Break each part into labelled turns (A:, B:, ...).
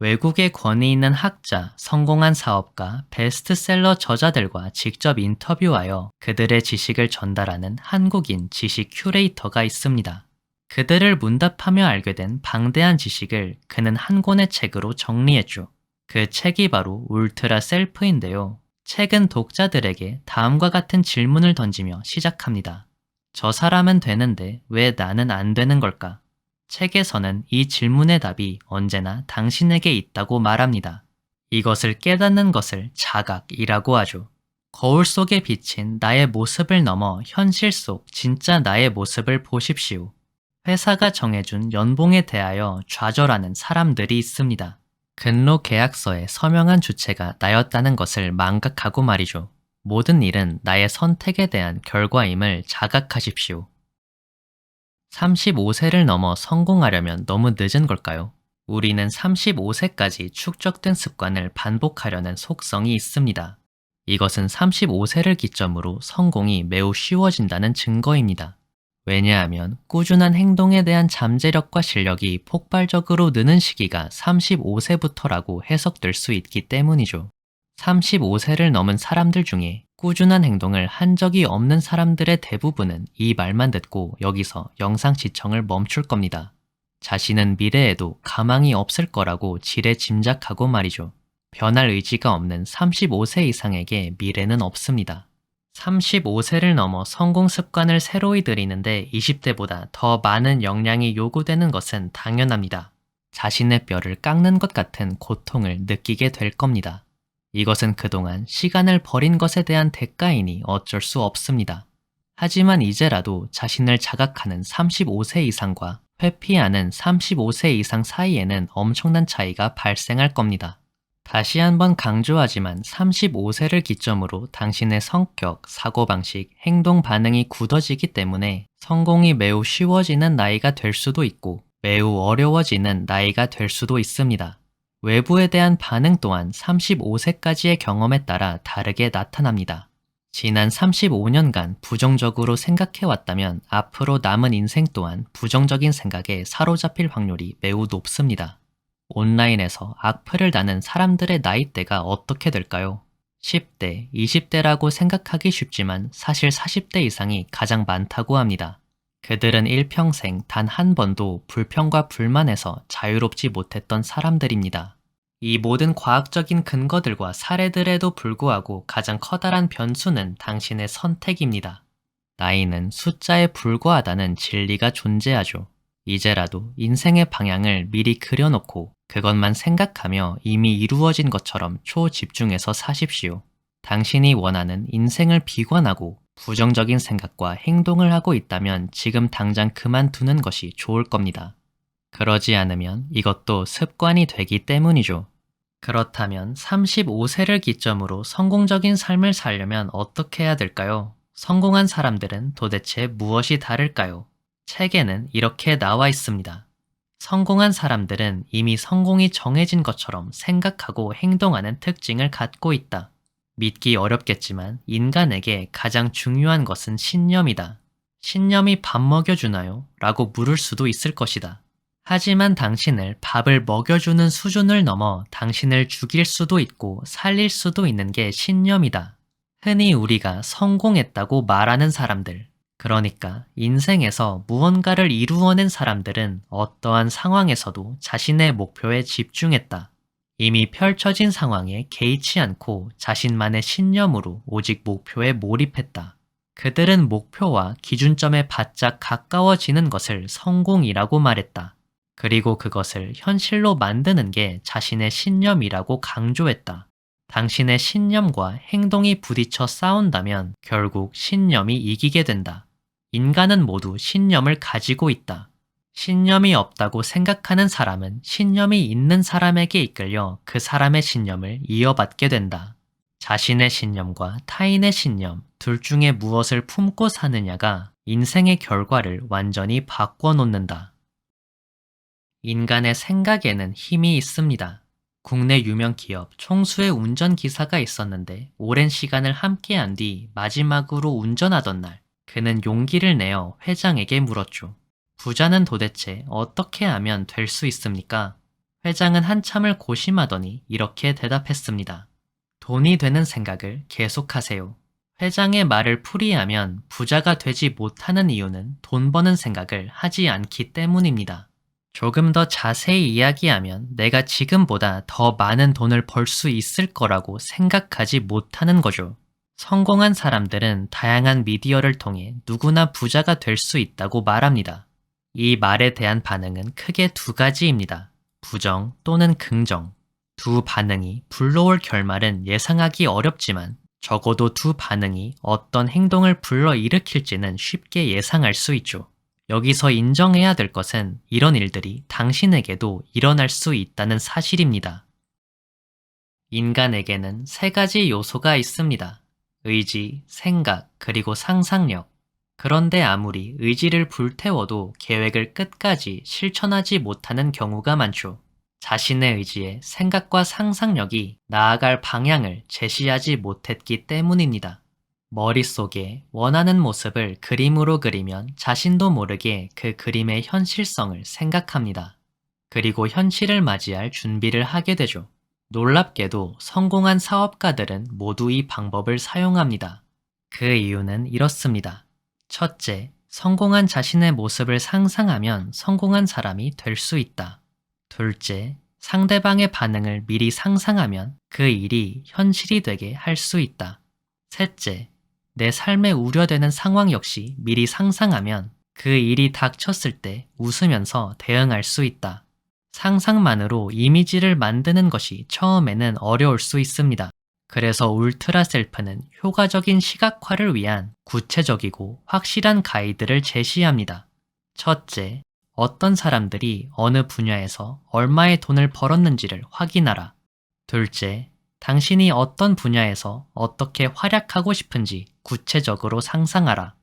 A: 외국의 권위 있는 학자, 성공한 사업가, 베스트셀러 저자들과 직접 인터뷰하여 그들의 지식을 전달하는 한국인 지식 큐레이터가 있습니다. 그들을 문답하며 알게 된 방대한 지식을 그는 한 권의 책으로 정리했죠. 그 책이 바로 울트라 셀프인데요. 책은 독자들에게 다음과 같은 질문을 던지며 시작합니다. 저 사람은 되는데 왜 나는 안 되는 걸까? 책에서는 이 질문의 답이 언제나 당신에게 있다고 말합니다. 이것을 깨닫는 것을 자각이라고 하죠. 거울 속에 비친 나의 모습을 넘어 현실 속 진짜 나의 모습을 보십시오. 회사가 정해준 연봉에 대하여 좌절하는 사람들이 있습니다. 근로 계약서에 서명한 주체가 나였다는 것을 망각하고 말이죠. 모든 일은 나의 선택에 대한 결과임을 자각하십시오. 35세를 넘어 성공하려면 너무 늦은 걸까요? 우리는 35세까지 축적된 습관을 반복하려는 속성이 있습니다. 이것은 35세를 기점으로 성공이 매우 쉬워진다는 증거입니다. 왜냐하면 꾸준한 행동에 대한 잠재력과 실력이 폭발적으로 느는 시기가 35세부터라고 해석될 수 있기 때문이죠. 35세를 넘은 사람들 중에 꾸준한 행동을 한 적이 없는 사람들의 대부분은 이 말만 듣고 여기서 영상 시청을 멈출 겁니다. 자신은 미래에도 가망이 없을 거라고 지레 짐작하고 말이죠. 변할 의지가 없는 35세 이상에게 미래는 없습니다. 35세를 넘어 성공 습관을 새로이 들이는데 20대보다 더 많은 역량이 요구되는 것은 당연합니다. 자신의 뼈를 깎는 것 같은 고통을 느끼게 될 겁니다. 이것은 그동안 시간을 버린 것에 대한 대가이니 어쩔 수 없습니다. 하지만 이제라도 자신을 자각하는 35세 이상과 회피하는 35세 이상 사이에는 엄청난 차이가 발생할 겁니다. 다시 한번 강조하지만 35세를 기점으로 당신의 성격, 사고방식, 행동 반응이 굳어지기 때문에 성공이 매우 쉬워지는 나이가 될 수도 있고 매우 어려워지는 나이가 될 수도 있습니다. 외부에 대한 반응 또한 35세까지의 경험에 따라 다르게 나타납니다. 지난 35년간 부정적으로 생각해왔다면 앞으로 남은 인생 또한 부정적인 생각에 사로잡힐 확률이 매우 높습니다. 온라인에서 악플을 다는 사람들의 나이대가 어떻게 될까요? 10대, 20대라고 생각하기 쉽지만 사실 40대 이상이 가장 많다고 합니다. 그들은 일평생 단 한 번도 불평과 불만에서 자유롭지 못했던 사람들입니다. 이 모든 과학적인 근거들과 사례들에도 불구하고 가장 커다란 변수는 당신의 선택입니다. 나이는 숫자에 불과하다는 진리가 존재하죠. 이제라도 인생의 방향을 미리 그려놓고 그것만 생각하며 이미 이루어진 것처럼 초집중해서 사십시오. 당신이 원하는 인생을 비관하고 부정적인 생각과 행동을 하고 있다면 지금 당장 그만두는 것이 좋을 겁니다. 그러지 않으면 이것도 습관이 되기 때문이죠. 그렇다면 35세를 기점으로 성공적인 삶을 살려면 어떻게 해야 될까요? 성공한 사람들은 도대체 무엇이 다를까요? 책에는 이렇게 나와 있습니다. 성공한 사람들은 이미 성공이 정해진 것처럼 생각하고 행동하는 특징을 갖고 있다. 믿기 어렵겠지만 인간에게 가장 중요한 것은 신념이다. 신념이 밥 먹여주나요? 라고 물을 수도 있을 것이다. 하지만 당신을 밥을 먹여주는 수준을 넘어 당신을 죽일 수도 있고 살릴 수도 있는 게 신념이다. 흔히 우리가 성공했다고 말하는 사람들, 그러니까 인생에서 무언가를 이루어낸 사람들은 어떠한 상황에서도 자신의 목표에 집중했다. 이미 펼쳐진 상황에 개의치 않고 자신만의 신념으로 오직 목표에 몰입했다. 그들은 목표와 기준점에 바짝 가까워지는 것을 성공이라고 말했다. 그리고 그것을 현실로 만드는 게 자신의 신념이라고 강조했다. 당신의 신념과 행동이 부딪혀 싸운다면 결국 신념이 이기게 된다. 인간은 모두 신념을 가지고 있다. 신념이 없다고 생각하는 사람은 신념이 있는 사람에게 이끌려 그 사람의 신념을 이어받게 된다. 자신의 신념과 타인의 신념 둘 중에 무엇을 품고 사느냐가 인생의 결과를 완전히 바꿔놓는다. 인간의 생각에는 힘이 있습니다. 국내 유명 기업 총수의 운전기사가 있었는데 오랜 시간을 함께한 뒤 마지막으로 운전하던 날 그는 용기를 내어 회장에게 물었죠. 부자는 도대체 어떻게 하면 될 수 있습니까? 회장은 한참을 고심하더니 이렇게 대답했습니다. 돈이 되는 생각을 계속하세요. 회장의 말을 풀이하면 부자가 되지 못하는 이유는 돈 버는 생각을 하지 않기 때문입니다. 조금 더 자세히 이야기하면 내가 지금보다 더 많은 돈을 벌 수 있을 거라고 생각하지 못하는 거죠. 성공한 사람들은 다양한 미디어를 통해 누구나 부자가 될 수 있다고 말합니다. 이 말에 대한 반응은 크게 두 가지입니다. 부정 또는 긍정. 두 반응이 불러올 결말은 예상하기 어렵지만 적어도 두 반응이 어떤 행동을 불러일으킬지는 쉽게 예상할 수 있죠. 여기서 인정해야 될 것은 이런 일들이 당신에게도 일어날 수 있다는 사실입니다. 인간에게는 세 가지 요소가 있습니다. 의지, 생각, 그리고 상상력. 그런데 아무리 의지를 불태워도 계획을 끝까지 실천하지 못하는 경우가 많죠. 자신의 의지에 생각과 상상력이 나아갈 방향을 제시하지 못했기 때문입니다. 머릿속에 원하는 모습을 그림으로 그리면 자신도 모르게 그 그림의 현실성을 생각합니다. 그리고 현실을 맞이할 준비를 하게 되죠. 놀랍게도 성공한 사업가들은 모두 이 방법을 사용합니다. 그 이유는 이렇습니다. 첫째, 성공한 자신의 모습을 상상하면 성공한 사람이 될 수 있다. 둘째, 상대방의 반응을 미리 상상하면 그 일이 현실이 되게 할 수 있다. 셋째, 내 삶에 우려되는 상황 역시 미리 상상하면 그 일이 닥쳤을 때 웃으면서 대응할 수 있다. 상상만으로 이미지를 만드는 것이 처음에는 어려울 수 있습니다. 그래서 울트라 셀프는 효과적인 시각화를 위한 구체적이고 확실한 가이드를 제시합니다. 첫째, 어떤 사람들이 어느 분야에서 얼마의 돈을 벌었는지를 확인하라. 둘째, 당신이 어떤 분야에서 어떻게 활약하고 싶은지 구체적으로 상상하라.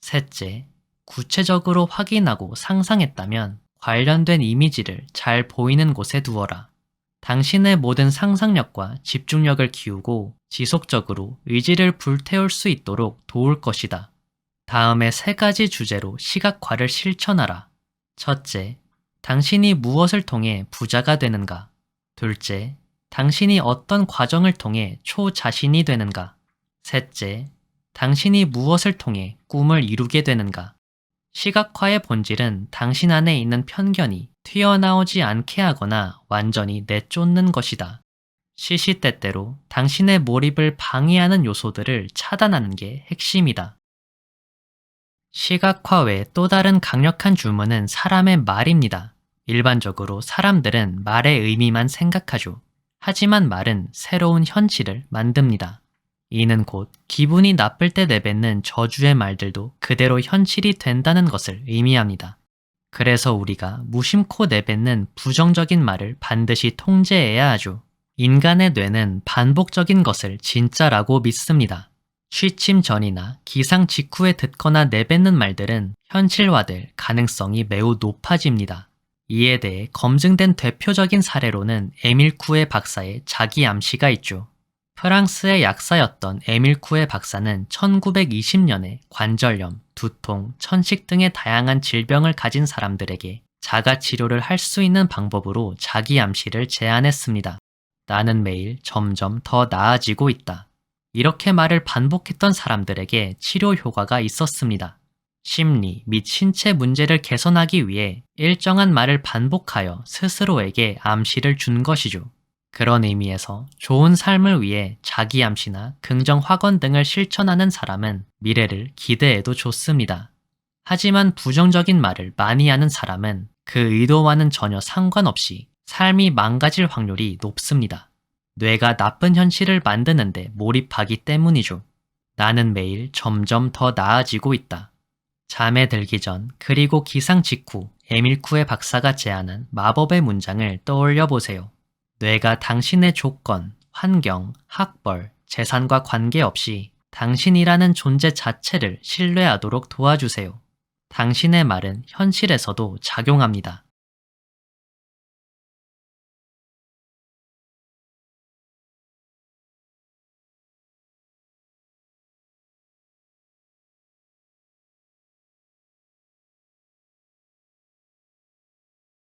A: 셋째, 구체적으로 확인하고 상상했다면 관련된 이미지를 잘 보이는 곳에 두어라. 당신의 모든 상상력과 집중력을 기우고 지속적으로 의지를 불태울 수 있도록 도울 것이다. 다음에 세 가지 주제로 시각화를 실천하라. 첫째, 당신이 무엇을 통해 부자가 되는가? 둘째, 당신이 어떤 과정을 통해 초자신이 되는가? 셋째, 당신이 무엇을 통해 꿈을 이루게 되는가? 시각화의 본질은 당신 안에 있는 편견이 튀어나오지 않게 하거나 완전히 내쫓는 것이다. 시시때때로 당신의 몰입을 방해하는 요소들을 차단하는 게 핵심이다. 시각화 외 또 다른 강력한 주문은 사람의 말입니다. 일반적으로 사람들은 말의 의미만 생각하죠. 하지만 말은 새로운 현실을 만듭니다. 이는 곧 기분이 나쁠 때 내뱉는 저주의 말들도 그대로 현실이 된다는 것을 의미합니다. 그래서 우리가 무심코 내뱉는 부정적인 말을 반드시 통제해야 하죠. 인간의 뇌는 반복적인 것을 진짜라고 믿습니다. 취침 전이나 기상 직후에 듣거나 내뱉는 말들은 현실화될 가능성이 매우 높아집니다. 이에 대해 검증된 대표적인 사례로는 에밀 쿠에 박사의 자기 암시가 있죠. 프랑스의 약사였던 에밀 쿠에 박사는 1920년에 관절염, 두통, 천식 등의 다양한 질병을 가진 사람들에게 자가 치료를 할 수 있는 방법으로 자기 암시를 제안했습니다. 나는 매일 점점 더 나아지고 있다. 이렇게 말을 반복했던 사람들에게 치료 효과가 있었습니다. 심리 및 신체 문제를 개선하기 위해 일정한 말을 반복하여 스스로에게 암시를 준 것이죠. 그런 의미에서 좋은 삶을 위해 자기 암시나 긍정 확언 등을 실천하는 사람은 미래를 기대해도 좋습니다. 하지만 부정적인 말을 많이 하는 사람은 그 의도와는 전혀 상관없이 삶이 망가질 확률이 높습니다. 뇌가 나쁜 현실을 만드는데 몰입하기 때문이죠. 나는 매일 점점 더 나아지고 있다. 잠에 들기 전 그리고 기상 직후 에밀 쿠에 박사가 제안한 마법의 문장을 떠올려 보세요. 뇌가 당신의 조건, 환경, 학벌, 재산과 관계없이 당신이라는 존재 자체를 신뢰하도록 도와주세요. 당신의 말은 현실에서도 작용합니다.